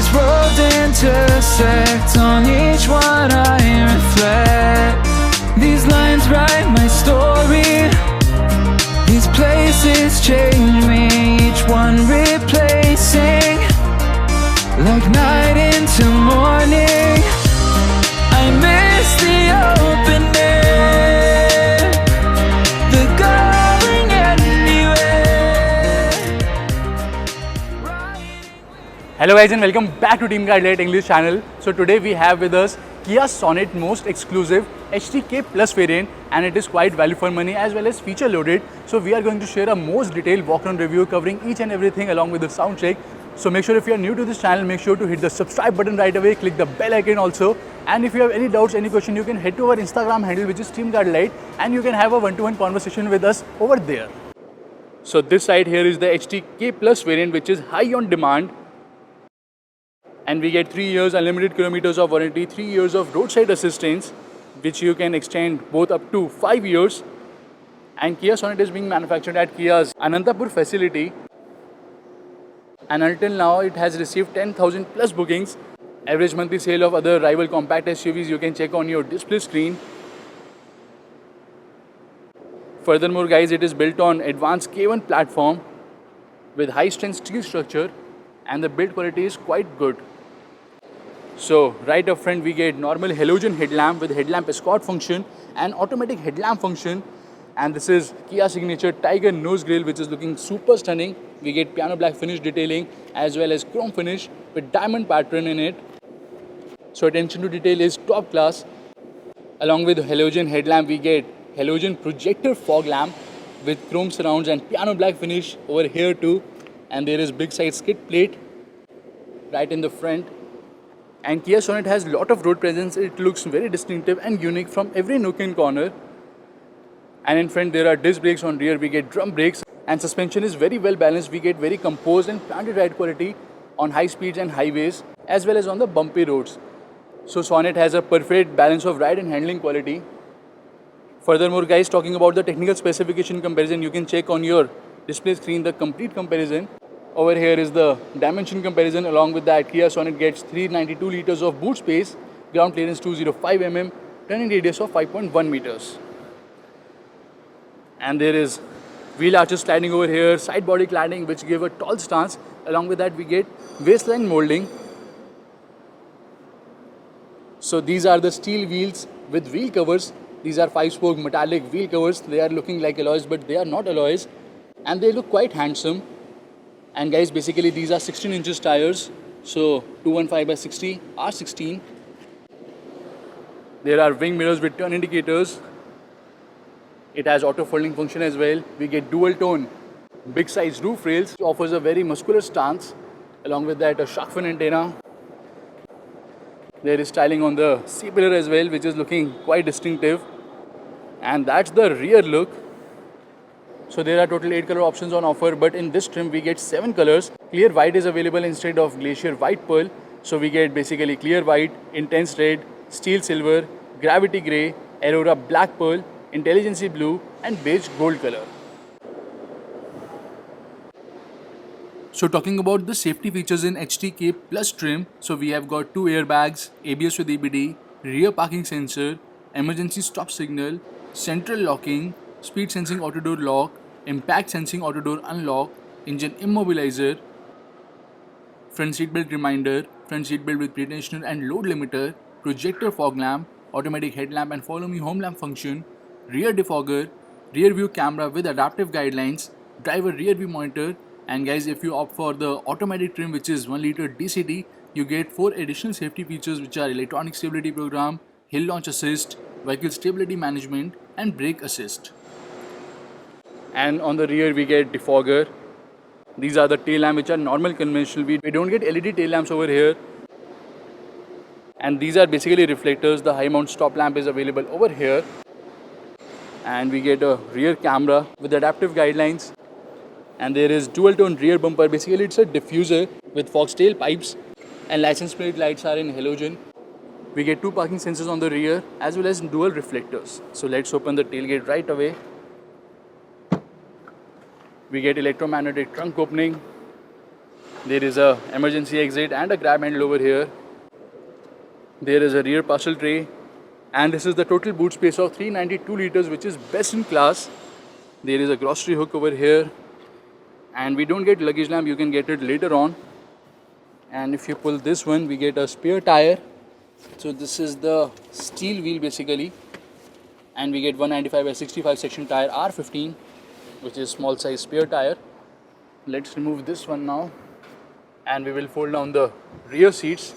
These roads intersect, on each one I reflect. These lines write my story. These places change me, each one replacing, like night into morning. I miss the open air, the going anywhere. Hello guys and welcome back to Team Guide English channel. So today we have with us Kia Sonet most exclusive HTK Plus variant, and it is quite value for money as well as feature loaded. So we are going to share a most detailed walk-around review covering each and everything along with the sound check. So make sure if you are new to this channel, make sure to hit the subscribe button right away, click the bell icon also. And if you have any doubts, any question, you can head to our Instagram handle, which is Team Guide Lite, and you can have a one-to-one conversation with us over there. So this side here is the HTK Plus variant, which is high on demand. And we get 3 years unlimited kilometers of warranty, 3 years of roadside assistance, which you can extend both up to 5 years. And Kia Sonet is being manufactured at Kia's Anantapur facility. And until now, it has received 10,000 plus bookings. Average monthly sale of other rival compact SUVs you can check on your display screen. Furthermore guys, it is built on advanced K1 platform with high strength steel structure, and the build quality is quite good. So right up front we get normal halogen headlamp with headlamp escort function and automatic headlamp function. And this is Kia signature Tiger nose grille, which is looking super stunning. We get piano black finish detailing as well as chrome finish with diamond pattern in it. So attention to detail is top class. Along with halogen headlamp, we get halogen projector fog lamp with chrome surrounds and piano black finish over here too. And there is big size skid plate right in the front. And Kia Sonet has a lot of road presence. It looks very distinctive and unique from every nook and corner. And in front there are disc brakes, on rear we get drum brakes, and suspension is very well balanced. We get very composed and planted ride quality on high speeds and highways as well as on the bumpy roads. So Sonet has a perfect balance of ride and handling quality. Furthermore guys, talking about the technical specification comparison, you can check on your display screen the complete comparison. Over here is the dimension comparison. Along with that, Kia Sonet gets 392 liters of boot space, ground clearance 205 mm, turning radius of 5.1 meters. And there is wheel arches sliding over here, side body cladding which give a tall stance. Along with that we get waistline molding. So these are the steel wheels with wheel covers. These are 5-spoke metallic wheel covers. They are looking like alloys, but they are not alloys, and they look quite handsome. And guys, basically these are 16 inches tires, so 215 by 60 R16. There are wing mirrors with turn indicators. It has auto folding function as well. We get dual tone big size roof rails, which offers a very muscular stance. Along with that, a shark fin antenna. There is styling on the C-pillar as well, which is looking quite distinctive. And that's the rear look. So there are total 8 color options on offer, but in this trim we get 7 colors. Clear white is available instead of glacier white pearl. So we get basically clear white, intense red, steel silver, gravity grey, aurora black pearl, intelligence blue and beige gold color. So talking about the safety features in HTK Plus trim, so we have got 2 airbags, ABS with EBD, rear parking sensor, emergency stop signal, central locking, speed sensing auto door lock, impact sensing auto door unlock, engine immobilizer, front seat belt reminder, front seat belt with pretensioner and load limiter, projector fog lamp, automatic headlamp and follow me home lamp function, rear defogger, rear view camera with adaptive guidelines, driver rear view monitor. And guys, if you opt for the automatic trim, which is 1 liter DCT, you get 4 additional safety features, which are electronic stability program, hill launch assist, vehicle stability management and brake assist. And on the rear we get defogger. These are the tail lamps, which are normal conventional. We don't get LED tail lamps over here. And these are basically reflectors. The high mount stop lamp is available over here. And we get a rear camera with adaptive guidelines. And there is dual tone rear bumper. Basically it's a diffuser with foxtail pipes, and license plate lights are in halogen. We get 2 parking sensors on the rear as well as dual reflectors. So let's open the tailgate right away. We get electromagnetic trunk opening. There is a emergency exit and a grab handle over here. There is a rear parcel tray, and this is the total boot space of 392 liters, which is best in class. There is a grocery hook over here, and we don't get luggage lamp, you can get it later on. And if you pull this one, we get a spare tire. So this is the steel wheel basically, and we get 195 by 65 section tire R15, which is small size spare tire. Let's remove this one now, and we will fold down the rear seats.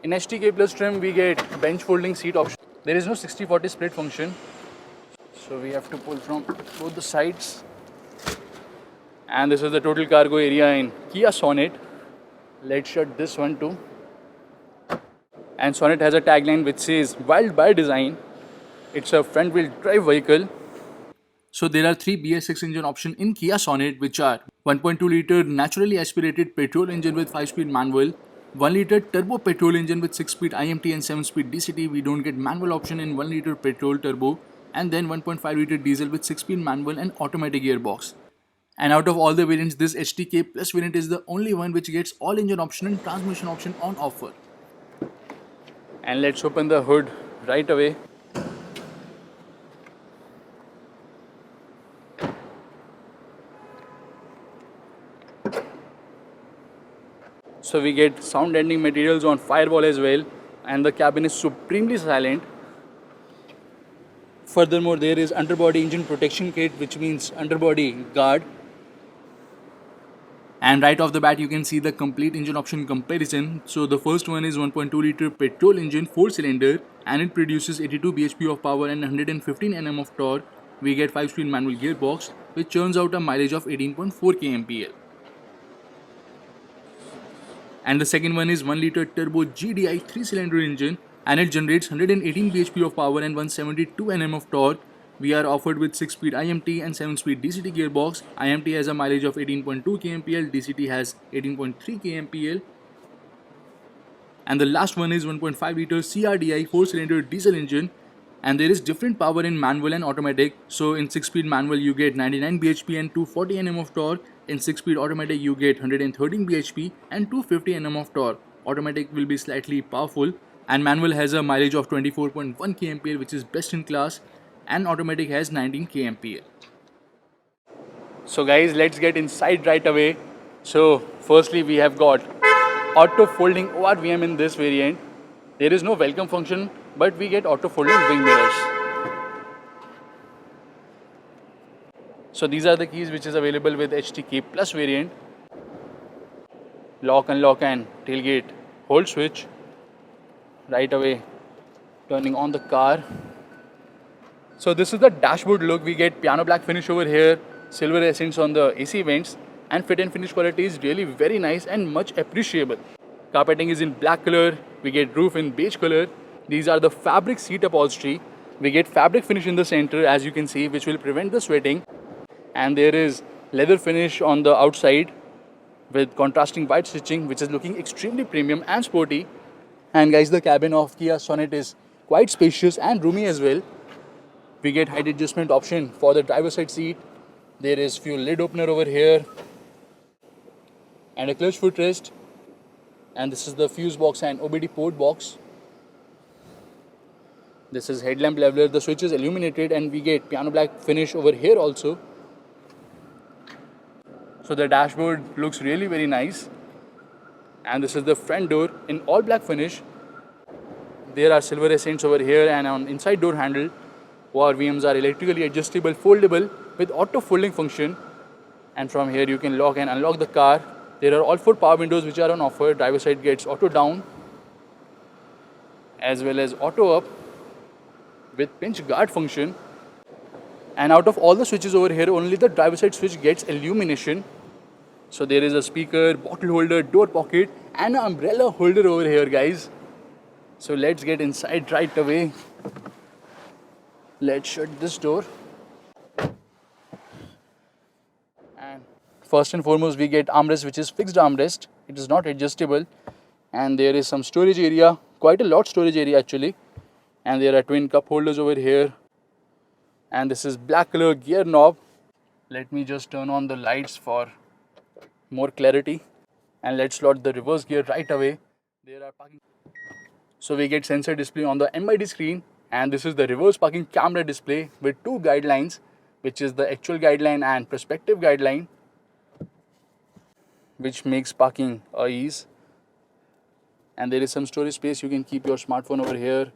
In HTK Plus trim, we get bench folding seat option. There is no 60-40 split function, so we have to pull from both the sides. And this is the total cargo area in Kia Sonet. Let's shut this one too. And Sonet has a tagline which says "Wild by Design." It's a front-wheel drive vehicle. So there are three BS6 engine options in Kia Sonet, which are 1.2 liter naturally aspirated petrol engine with 5-speed manual, 1 liter turbo petrol engine with 6-speed IMT and 7-speed DCT. We don't get manual option in 1 liter petrol turbo, and then 1.5 liter diesel with 6-speed manual and automatic gearbox. And out of all the variants, this HTK Plus variant is the only one which gets all engine option and transmission option on offer. And let's open the hood right away. So we get sound deadening materials on firewall as well, and the cabin is supremely silent. Furthermore, there is underbody engine protection kit, which means underbody guard. And right off the bat, you can see the complete engine option comparison. So the first one is 1.2 liter petrol engine 4-cylinder, and it produces 82 bhp of power and 115 Nm of torque. We get 5-speed manual gearbox, which churns out a mileage of 18.4 kmpl. And the second one is 1 liter turbo GDI 3-cylinder engine, and it generates 118 bhp of power and 172 Nm of torque. We are offered with 6-speed IMT and 7-speed DCT gearbox. IMT has a mileage of 18.2 kmpl, DCT has 18.3 kmpl. And the last one is 1.5 liter CRDI 4-cylinder diesel engine, and there is different power in manual and automatic. So in 6-speed manual you get 99 bhp and 240 Nm of torque. In 6-speed automatic you get 113 bhp and 250 Nm of torque. Automatic will be slightly powerful, and manual has a mileage of 24.1 kmpl, which is best in class, and automatic has 19 kmpl. So guys, let's get inside right away. So firstly, we have got auto folding ORVM in this variant. There is no welcome function, but we get auto folding wing mirrors. So these are the keys which is available with HTK Plus variant. Lock, unlock and tailgate hold switch. Right away turning on the car. So this is the dashboard look. We get piano black finish over here, silver accents on the AC vents, and fit and finish quality is really very nice and much appreciable. Carpeting is in black color. We get roof in beige color. These are the fabric seat upholstery. We get fabric finish in the center, as you can see, which will prevent the sweating. And there is leather finish on the outside with contrasting white stitching, which is looking extremely premium and sporty. And guys, the cabin of Kia Sonet is quite spacious and roomy as well. We get height adjustment option for the driver's side seat. There is fuel lid opener over here and a clutch footrest. And this is the fuse box and OBD port box. This is headlamp leveler. The switch is illuminated, and we get piano black finish over here also. So the dashboard looks really very nice. And this is the front door in all black finish. There are silver accents over here, and on inside door handle, ORVMs are electrically adjustable, foldable with auto folding function. And from here you can lock and unlock the car. There are all 4 power windows which are on offer. Driver side gets auto down as well as auto up with pinch guard function. And out of all the switches over here, only the driver side switch gets illumination. So there is a speaker, bottle holder, door pocket and an umbrella holder over here, guys. So let's get inside right away. Let's shut this door. And first and foremost, we get armrest, which is fixed armrest. It is not adjustable. And there is some storage area, quite a lot storage area actually. And there are twin cup holders over here. And this is black color gear knob. Let me just turn on the lights for more clarity. And let's slot the reverse gear right away. There are parking. So we get sensor display on the MID screen, and this is the reverse parking camera display with two guidelines, which is the actual guideline and prospective guideline, which makes parking a ease. And there is some storage space. You can keep your smartphone over here,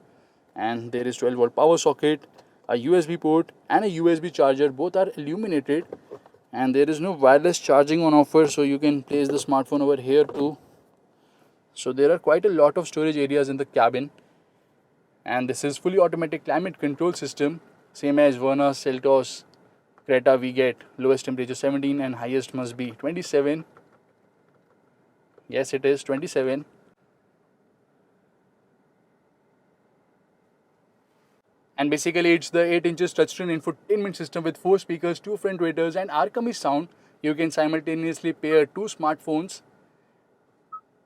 and there is 12-volt power socket, a USB port and a USB charger. Both are illuminated, and there is no wireless charging on offer, so you can place the smartphone over here too. So there are quite a lot of storage areas in the cabin, and this is fully automatic climate control system, same as Verna, Seltos, Creta. We get lowest temperature 17 and highest must be 27. Yes, it is 27. And basically it's the 8 inches touchscreen infotainment system with 4 speakers, 2 front waiters and Archemy sound. You can simultaneously pair 2 smartphones.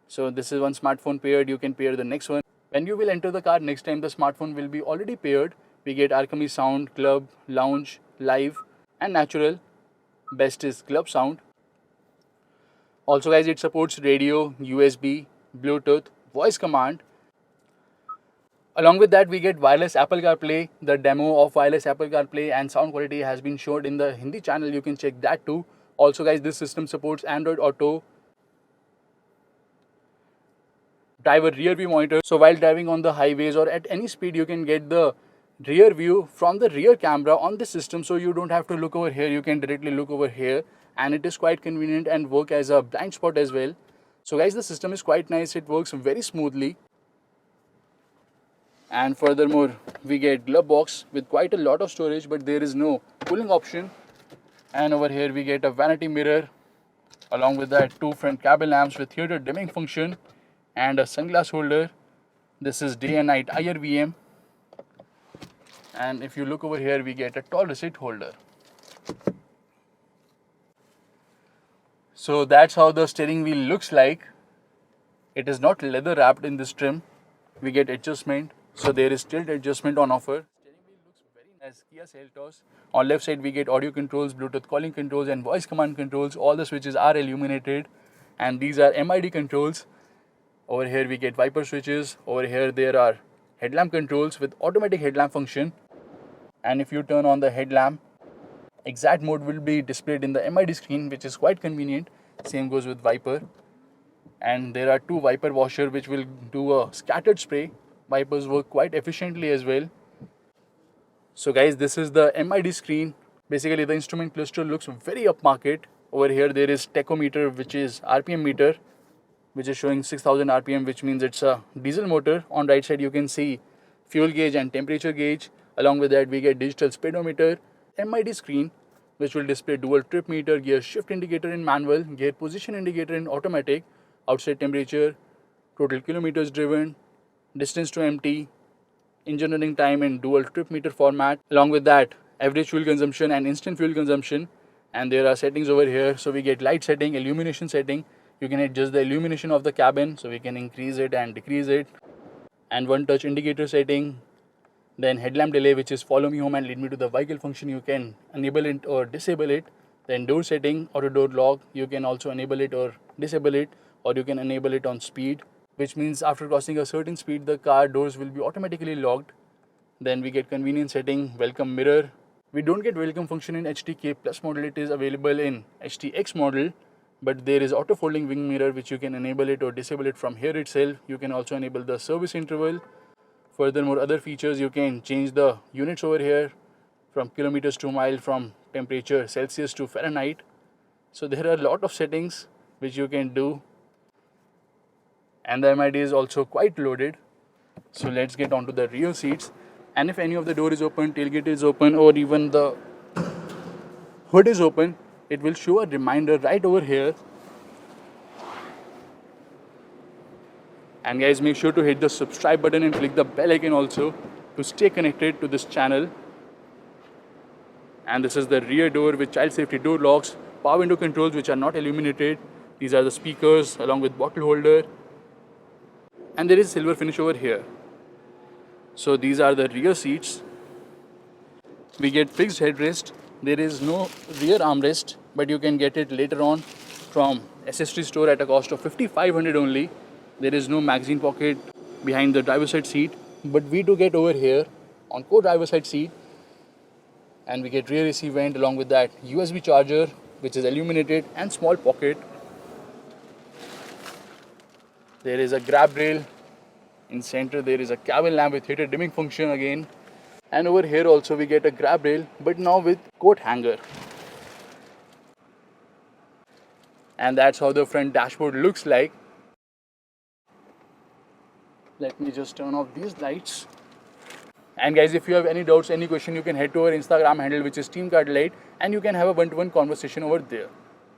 So this is one smartphone paired, you can pair the next one. When you will enter the car next time, the smartphone will be already paired. We get Archemy sound, club, lounge, live and natural. Best is club sound. Also guys, it supports radio, USB, Bluetooth, voice command. Along with that, we get wireless Apple CarPlay. The demo of wireless Apple CarPlay and sound quality has been showed in the Hindi channel. You can check that too. Also guys, this system supports Android Auto, driver rear view monitor. So while driving on the highways or at any speed, you can get the rear view from the rear camera on this system. So you don't have to look over here. You can directly look over here, and it is quite convenient and work as a blind spot as well. So guys, the system is quite nice. It works very smoothly. And furthermore, we get glove box with quite a lot of storage, but there is no cooling option. And over here we get a vanity mirror, along with that 2 front cabin lamps with theater dimming function and a sunglass holder. This is day and night IRVM. And if you look over here, we get a tall receipt holder. So that's how the steering wheel looks like. It is not leather wrapped in this trim. We get adjustment. So there is tilt adjustment on offer. Steering wheel looks very nice. Kia Seltos. On left side we get audio controls, Bluetooth calling controls and voice command controls. All the switches are illuminated, and these are MID controls. Over here we get wiper switches. Over here there are headlamp controls with automatic headlamp function. And if you turn on the headlamp, exact mode will be displayed in the MID screen, which is quite convenient. Same goes with wiper. And there are 2 wiper washer which will do a scattered spray. Wipers work quite efficiently as well. So guys, this is the MID screen. Basically the instrument cluster looks very upmarket. Over here there is tachometer, which is RPM meter, which is showing 6000 RPM, which means it's a diesel motor. On right side you can see fuel gauge and temperature gauge. Along with that we get digital speedometer, MID screen, which will display dual trip meter, gear shift indicator in manual, gear position indicator in automatic, outside temperature, total kilometers driven, distance to empty, engine running time in dual trip meter format. Along with that, average fuel consumption and instant fuel consumption. And there are settings over here. So we get light setting, illumination setting. You can adjust the illumination of the cabin, so we can increase it and decrease it. And one touch indicator setting. Then headlamp delay, which is follow me home and lead me to the vehicle function. You can enable it or disable it. Then door setting, auto door lock. You can also enable it or disable it, or you can enable it on speed, which means after crossing a certain speed, the car doors will be automatically locked. Then we get convenience setting, welcome mirror. We don't get welcome function in HTK Plus model. It is available in HTX model, but there is auto folding wing mirror, which you can enable it or disable it from here itself. You can also enable the service interval. Furthermore, other features, you can change the units over here from kilometers to mile, from temperature Celsius to Fahrenheit. So there are a lot of settings which you can do. And the MID is also quite loaded. So let's get onto the rear seats. And if any of the door is open, tailgate is open, or even the hood is open, it will show a reminder right over here. And guys, make sure to hit the subscribe button and click the bell icon also to stay connected to this channel. And this is the rear door with child safety door locks, power window controls which are not illuminated. These are the speakers along with bottle holder. And there is silver finish over here. So these are the rear seats. We get fixed headrest. There is no rear armrest, but you can get it later on from SS3 store at a cost of 5500 only. There is no magazine pocket behind the driver's side seat, but we do get over here on co-driver side seat, and we get rear AC vent along with that USB charger which is illuminated and small pocket. There is a grab rail in center. There is a cabin lamp with heated dimming function again, and over here also we get a grab rail but now with coat hanger. And that's how the front dashboard looks like. Let me just turn off these lights. And guys, if you have any doubts, any question, you can head to our Instagram handle which is Team Car Delight, and you can have a one-to-one conversation over there.